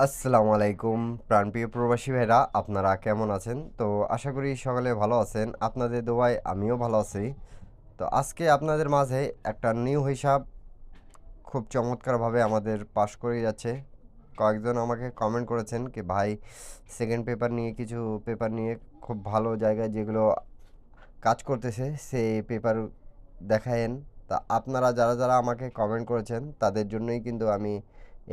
আসসালামু আলাইকুম প্রাণপ্রিয় প্রবাসী ভাইরা, আপনারা কেমন আছেন? তো আশা করি সকালে ভালো আছেন। আপনাদের দোয়ায় আমিও ভালো আছি। তো আজকে আপনাদের মাঝে একটা নিউ হিসাব খুব চমৎকারভাবে আমাদের পাশ করে যাচ্ছে। কয়েকজন আমাকে কমেন্ট করেছেন কি ভাই, সেকেন্ড পেপার নিয়ে কিছু পেপার নিয়ে খুব ভালো জায়গায় যেগুলো কাজ করতেছে সেই পেপার দেখায়েন। তা আপনারা যারা যারা আমাকে কমেন্ট করেছেন তাদের জন্যই কিন্তু আমি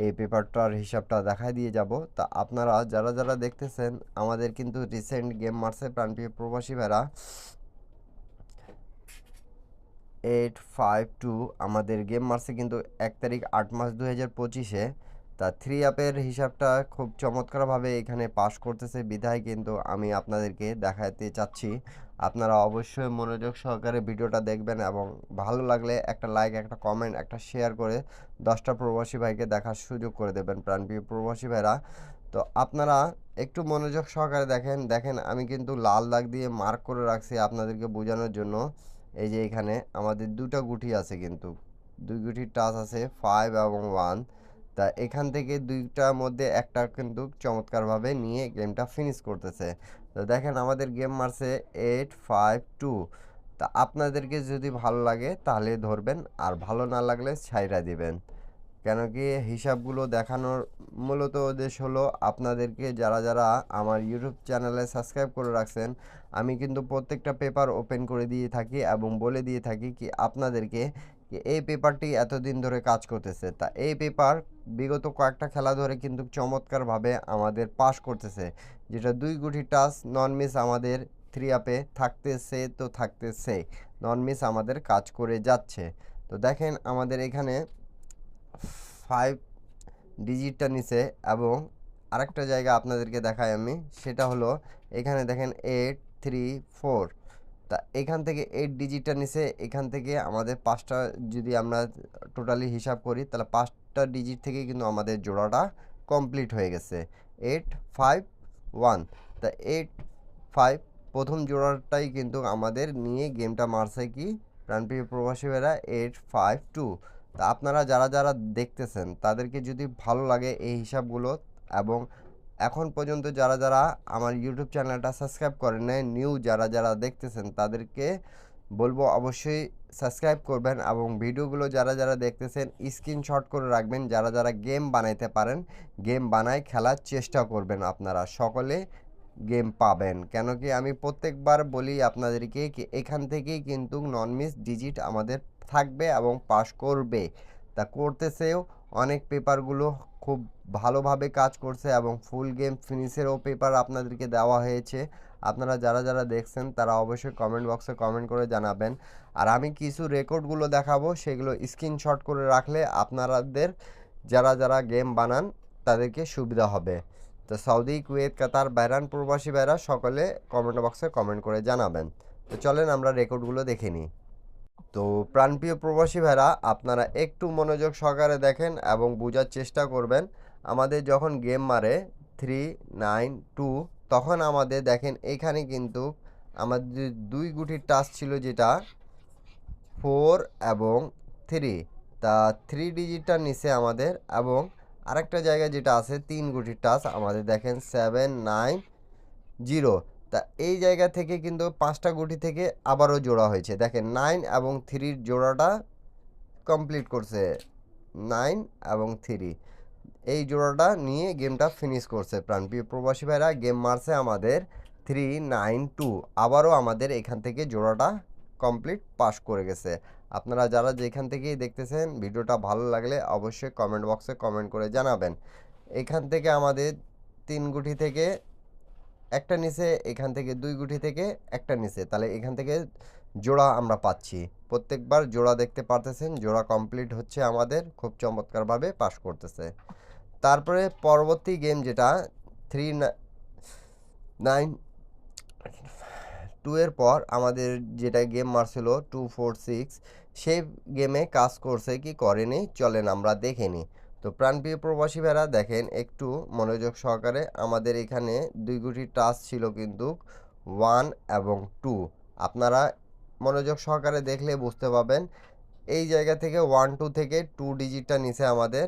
এই পেপারটার হিসাবটা দেখায় দিয়ে যাব। তা আপনারা যারা যারা দেখতেছেন, আমাদের কিন্তু রিসেন্ট গেম মারছে প্রাণপ্রিয় প্রবাসী ভাইরা 852 আমাদের গেম মারছে কিন্তু 1 তারিখ 8 মাস 2025-এ। তা থ্রি আপের হিসাবটা খুব চমৎকারভাবে এখানে পাশ করতেছে বিধায় কিন্তু আমি আপনাদেরকে দেখাতে চাচ্ছি। আপনারা অবশ্যই মনোযোগ সহকারে ভিডিওটা দেখবেন এবং ভালো লাগলে একটা লাইক, একটা কমেন্ট, একটা শেয়ার করে 10টা প্রবাসী ভাইকে দেখার সুযোগ করে দেবেন প্রাণপ্রিয় প্রবাসী ভাইরা। তো আপনারা একটু মনোযোগ সহকারে দেখেন। দেখেন আমি কিন্তু লাল দাগ দিয়ে মার্ক করে রাখছি আপনাদেরকে বোঝানোর জন্য। এই যে এখানে আমাদের দুটো গুটি আছে, কিন্তু দুই গুটির টাচ আছে 5 এবং 1। তা এখান থেকে দুইটার মধ্যে একটা কিন্তু চমৎকারভাবে নিয়ে গেমটা ফিনিশ করতেছে। তো দেখেন আমাদের গেম মারছে 852। তা আপনাদেরকে যদি ভালো লাগে তাহলে ধরবেন, আর ভালো না লাগলে ছাইড়া দিবেন। কেন কি হিসাবগুলো দেখানোর মূলত উদ্দেশ্য হলো আপনাদেরকে, যারা যারা আমার ইউটিউব চ্যানেলে সাবস্ক্রাইব করে রাখছেন, আমি কিন্তু প্রত্যেকটা পেপার ওপেন করে দিয়ে থাকি এবং বলে দিয়ে থাকি কি আপনাদেরকে কি এই পেপারটি এতদিন ধরে কাজ করতেছে। তা এই পেপার বিগত কয়েকটা খেলা ধরে কিন্তু চমৎকারভাবে আমাদের পাস করতেছে, যেটা দুই গুটি টাচ নন মিস আমাদের থ্রি আপে থাকতেছে। তো থাকতেছে নন মিস আমাদের কাজ করে যাচ্ছে। তো দেখেন আমাদের এখানে 5 ডিজিটটা নিচে, এবং আরেকটা জায়গা আপনাদেরকে দেখাই আমি, সেটা হলো এখানে দেখেন 834। তা এখান থেকে 8 ডিজিটটা নিচে, এখান থেকে আমাদের পাঁচটা, যদি আমরা টোটালি হিসাব করি তাহলে পাঁচটা ডিজিট থেকে কিন্তু আমাদের জোড়াটা কমপ্লিট হয়ে গেছে 851। তা 85 প্রথম জোড়াটাই কিন্তু আমাদের নিয়ে গেমটা মারছে কি প্রাণপ্রিয় প্রবাসী ভাইরা 852। তা আপনারা যারা যারা দেখতেছেন তাদেরকে যদি ভালো লাগে এই হিসাবগুলো, এবং এখন পর্যন্ত যারা যারা আমার ইউটিউব চ্যানেলটা সাবস্ক্রাইব করেন নাই, নিউ যারা যারা দেখতেছেন তাদেরকে বলবো অবশ্যই সাবস্ক্রাইব করবেন, এবং ভিডিওগুলো যারা যারা দেখতেছেন স্ক্রিনশট করে রাখবেন। যারা যারা গেম বানাইতে পারেন, গেম বানায় খেলার চেষ্টা করবেন, আপনারা সকলে গেম পাবেন। কেন কি আমি প্রত্যেকবার বলি আপনাদেরকে কি এখান থেকেই কিন্তু নন মিস ডিজিট আমাদের থাকবে এবং পাস করবে। তা করতেছেও, অনেক পেপারগুলো খুব ভালোভাবে কাজ করছে এবং ফুল গেম ফিনিশেরও পেপার আপনাদেরকে দেওয়া হয়েছে। আপনারা যারা যারা দেখছেন তারা অবশ্যই কমেন্ট বক্সে কমেন্ট করে জানাবেন। আর আমি কিছু রেকর্ডগুলো দেখাবো, সেগুলো স্ক্রিনশট করে রাখলে আপনাদের যারা যারা গেম বানান তাদেরকে সুবিধা হবে। তো সৌদি, কুয়েত, কাতার, বাহরাইন প্রবাসী ভাইরা সকলে কমেন্ট বক্সে কমেন্ট করে জানাবেন। তো চলেন আমরা রেকর্ডগুলো দেখে নিই। তো প্রাণপ্রিয় প্রবাসী ভাইরা, আপনারা একটু মনোযোগ সহকারে দেখেন এবং বোঝার চেষ্টা করবেন। আমাদের যখন গেম মারে 392, তখন আমাদের দেখেন এখানে কিন্তু আমাদের দুই গুটির টাচ ছিল, যেটা 4 এবং 3। তা থ্রি ডিজিটটার নিচে আমাদের, এবং আরেকটা জায়গায় যেটা আছে 3 গুটির টাচ আমাদের দেখেন 790। তা এই জায়গা থেকে কিন্তু পাঁচটা গুটি থেকে আবারও জোড়া হয়েছে। দেখেন 9 এবং 3-র জোড়াটা কমপ্লিট করছে। 9 এবং 3 এই জোড়াটা নিয়ে গেমটা ফিনিশ করছে। প্রাণপ্রিয় প্রবাসী ভাইরা, গেম মারছে আমাদের 392, আবারও আমাদের এখান থেকে জোড়াটা কমপ্লিট পাস করে গেছে। আপনারা যারা যেখান থেকেই দেখতেছেন, ভিডিওটা ভালো লাগলে অবশ্যই কমেন্ট বক্সে কমেন্ট করে জানাবেন। এখান থেকে আমাদের 3 গুটি থেকে একটা নিচে, এখান থেকে 2 গুটি থেকে একটা নিচে, তাহলে এখান থেকে জোড়া আমরা পাচ্ছি। প্রত্যেকবার জোড়া দেখতে পারতেছেন, জোড়া কমপ্লিট হচ্ছে, আমাদের খুব চমৎকারভাবে পাস করতেছে। তারপরে পরবর্তী গেম যেটা 392 এর পর আমাদের যেটা গেম মারছিল 246, সেই গেমে কাজ করছে কি করেনি চলেন আমরা দেখে নিই। তো প্রাণপ্রিয় প্রবাসী ভাইরা দেখেন একটু মনোযোগ সহকারে, আমাদের এখানে 2 গুটি টাচ ছিল কিন্তু 1 এবং 2। আপনারা মনোযোগ সহকারে দেখলে বুঝতে পারবেন। এই জায়গা থেকে 1 2 থেকে 2 ডিজিটটা নিচে আমাদের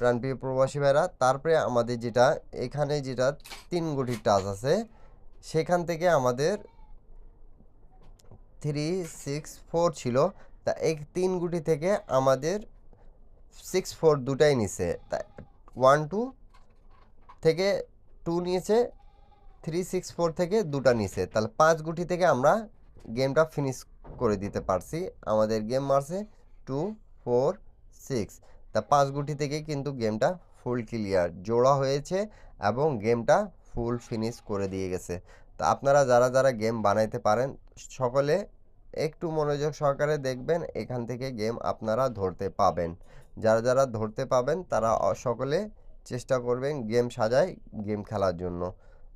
প্রাণপ্রিয় প্রবাসী ভাইরা। তারপরে আমাদের যেটা এখানে যেটা 3 গুটির টাচ আছে সেখান থেকে আমাদের 3, 6, 4 ছিল। তা এই 3 গুটি থেকে আমাদের 6, 4 দুটাই নিছে। তা 1, 2 থেকে 2 নিয়েছে, 3, 6, 4 থেকে দুটা নিছে। তাহলে 5 গুটি থেকে আমরা গেমটা ফিনিশ করে দিতে পারছি। আমাদের গেম মারছে 2, 4, 6। তা 5 গুটি থেকে কিন্তু গেমটা ফুল ক্লিয়ার জোড়া হয়েছে এবং গেমটা ফুল ফিনিশ করে দিয়ে গেছে। তা আপনারা যারা যারা গেম বানাইতে পারেন সকলে একটু মনোযোগ সহকারে দেখবেন, এখান থেকে গেম আপনারা ধরতে পাবেন। যারা যারা ধরতে পাবেন তারা সকলে চেষ্টা করবেন গেম সাজায় গেম খেলার জন্য।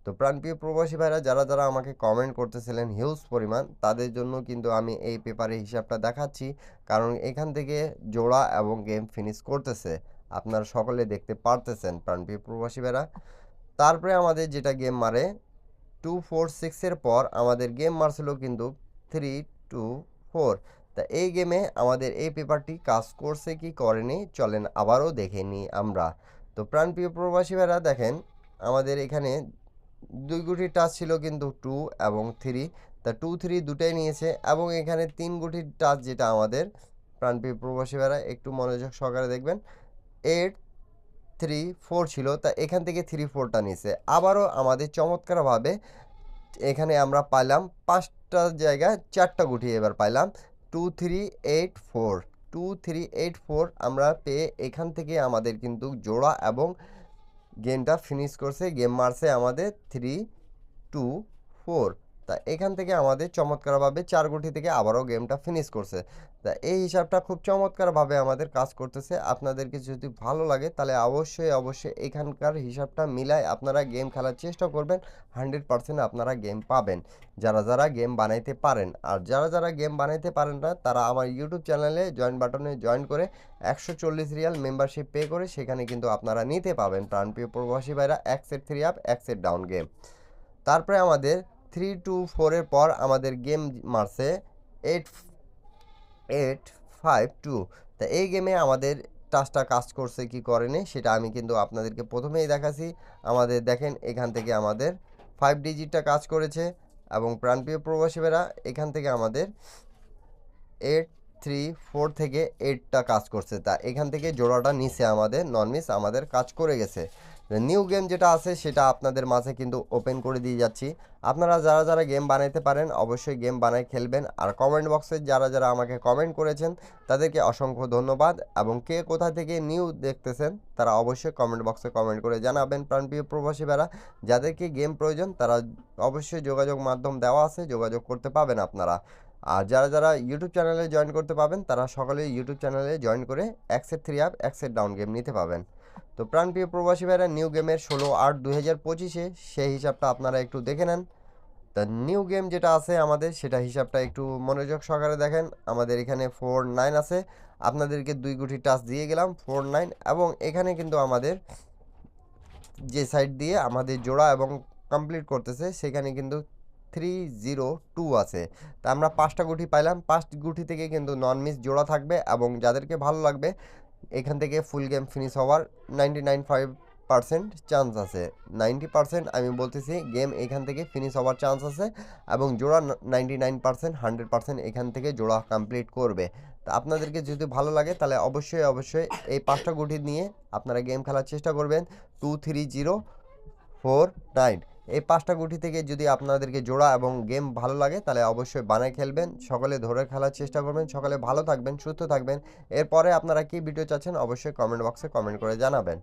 তো প্রাণপ্রিয় প্রবাসী ভাইরা যারা যারা আমাকে কমেন্ট করতেছিলেন হিউজ পরিমাণ, তাদের জন্য কিন্তু আমি এই পেপারের হিসাবটা দেখাচ্ছি, কারণ এখান থেকে জোড়া এবং গেম ফিনিশ করতেছে আপনারা সকলে দেখতে পারতেছেন প্রাণপ্রিয় প্রবাসী ভাইরা। তারপরে আমাদের যেটা গেম মারে 2, 4, 6 এর পর আমাদের গেম মারছিল কিন্তু 3, 2, 4। তা এই গেমে আমাদের এই পেপারটি কাজ করছে কি করেনি চলেন আবারও দেখে নিই আমরা। তো প্রাণপ্রিয় প্রবাসী ভাইরা দেখেন আমাদের এখানে 2 গুটির টাচ ছিল কিন্তু 2 এবং 3। তা 2, 3 দুটাই নিয়েছে এবং এখানে 3 গুটির টাচ যেটা আমাদের প্রাণপ্রিয় প্রবাসী ভাইরা একটু মনোযোগ সহকারে দেখবেন 8, 3, 4 ছিল। তা এখান থেকে 3, 4টা নিয়েছে। আবারও আমাদের চমৎকারভাবে এখানে আমরা পাইলাম 5টা জায়গায় 4টা গুটি এবার পাইলাম 2, 3, 8, 4। 2, 3, 8, 4 আমরা পেয়ে এখান থেকে আমাদের কিন্তু জোড়া এবং গেমটা ফিনিশ করছে। গেম মারছে আমাদের 3, 2, 4। তা এখান থেকে আমাদের চমৎকারভাবে 4 গুটি থেকে আবারও গেমটা ফিনিশ করছে। তা এই হিসাবটা খুব চমৎকারভাবে আমাদের কাজ করতেছে। আপনাদেরকে যদি ভালো লাগে তাহলে অবশ্যই অবশ্যই এখানকার হিসাবটা মিলায় আপনারা গেম খেলার চেষ্টা করবেন। 100% আপনারা গেম পাবেন যারা যারা গেম বানাইতে পারেন। আর যারা যারা গেম বানাইতে পারেন না তারা আমার ইউটিউব চ্যানেলে জয়েন বাটনে জয়েন করে 140 রিয়াল মেম্বারশিপ পে করে সেখানে কিন্তু আপনারা নিতে পাবেন প্রাণপ্রিয় প্রবাসী ভাইরা 1 set 3 up 1 set down game. তারপরে আমাদের 3, 2, 4 এর পর আমাদের গেম মারছে 8, 8, 5, 2। তা এই গেমে আমাদের টাচটা কাজ করছে কি করেনি সেটা আমি কিন্তু আপনাদেরকে প্রথমেই দেখাচ্ছি। আমাদের দেখেন এখান থেকে আমাদের 5 ডিজিটটা কাজ করেছে এবং প্রাণপ্রিয় প্রবাসী ভাইরা এখান থেকে আমাদের 8, 3, 4 থেকে 8টা কাজ করছে। তা এখান থেকে জোড়াটা নিচে আমাদের নন মিস আমাদের কাজ করে গেছে। নিউ গেম যেটা আছে সেটা আপনাদের মাঝে কিন্তু ওপেন করে দিয়ে যাচ্ছি। আপনারা যারা যারা গেম বানাইতে পারেন অবশ্যই গেম বানায় খেলবেন। আর কমেন্ট বক্সে যারা যারা আমাকে কমেন্ট করেছেন তাদেরকে অসংখ্য ধন্যবাদ এবং কে কোথা থেকে নিউ দেখতেছেন তারা অবশ্যই কমেন্ট বক্সে কমেন্ট করে জানাবেন। প্রাণপ্রিয় প্রবাসী ভাইরা যাদেরকে গেম প্রয়োজন তারা অবশ্যই যোগাযোগ মাধ্যম দেওয়া আছে, যোগাযোগ করতে পাবেন আপনারা। আর যারা যারা ইউটিউব চ্যানেলে জয়েন করতে পাবেন তারা সকলেই ইউটিউব চ্যানেলে জয়েন করে 1 set 3 up 1 set down game নিতে পাবেন। তো প্রাণপ্রিয় প্রবাসী ভাইরা নিউ গেমের 16/8/2025 সেই হিসাবটা আপনারা একটু দেখে নেন। তা নিউ গেম যেটা আছে আমাদের সেটা হিসাবটা একটু মনোযোগ সহকারে দেখেন। আমাদের এখানে 4, 9 আছে। আপনাদেরকে 2 গুটি টাচ দিয়ে গেলাম 4, 9 এবং এখানে কিন্তু আমাদের যে সাইড দিয়ে আমাদের জোড়া এবং কমপ্লিট করতেছে সেখানে কিন্তু 3, 0, 2 আছে। তা আমরা 5টা গুটি পাইলাম। 5 গুটি থেকে কিন্তু নন মিস জোড়া থাকবে এবং যাদেরকে ভালো লাগবে এখান থেকে ফুল গেম ফিনিশ হওয়ার 99.5% চান্স আছে। 90% আমি বলতেছি গেম এখান থেকে ফিনিশ হওয়ার চান্স আছে এবং জোড়া 99%, 100% এখান থেকে জোড়া কমপ্লিট করবে। তা আপনাদেরকে যদি ভালো লাগে তাহলে অবশ্যই অবশ্যই এই 5টা গুটি নিয়ে আপনারা গেম খেলার চেষ্টা করবেন। 2, 3, 0, 4, 9 এই 5টা গুটি থেকে যদি আপনাদেরকে জোড়া এবং গেম ভালো লাগে তাহলে অবশ্যই বানায় খেলবেন। সকলে ধরে খেলার চেষ্টা করবেন। সকলে ভালো থাকবেন, সুস্থ থাকবেন। এরপরে আপনারা কি ভিডিও চাচ্ছেন অবশ্যই কমেন্ট বক্সে কমেন্ট করে জানাবেন।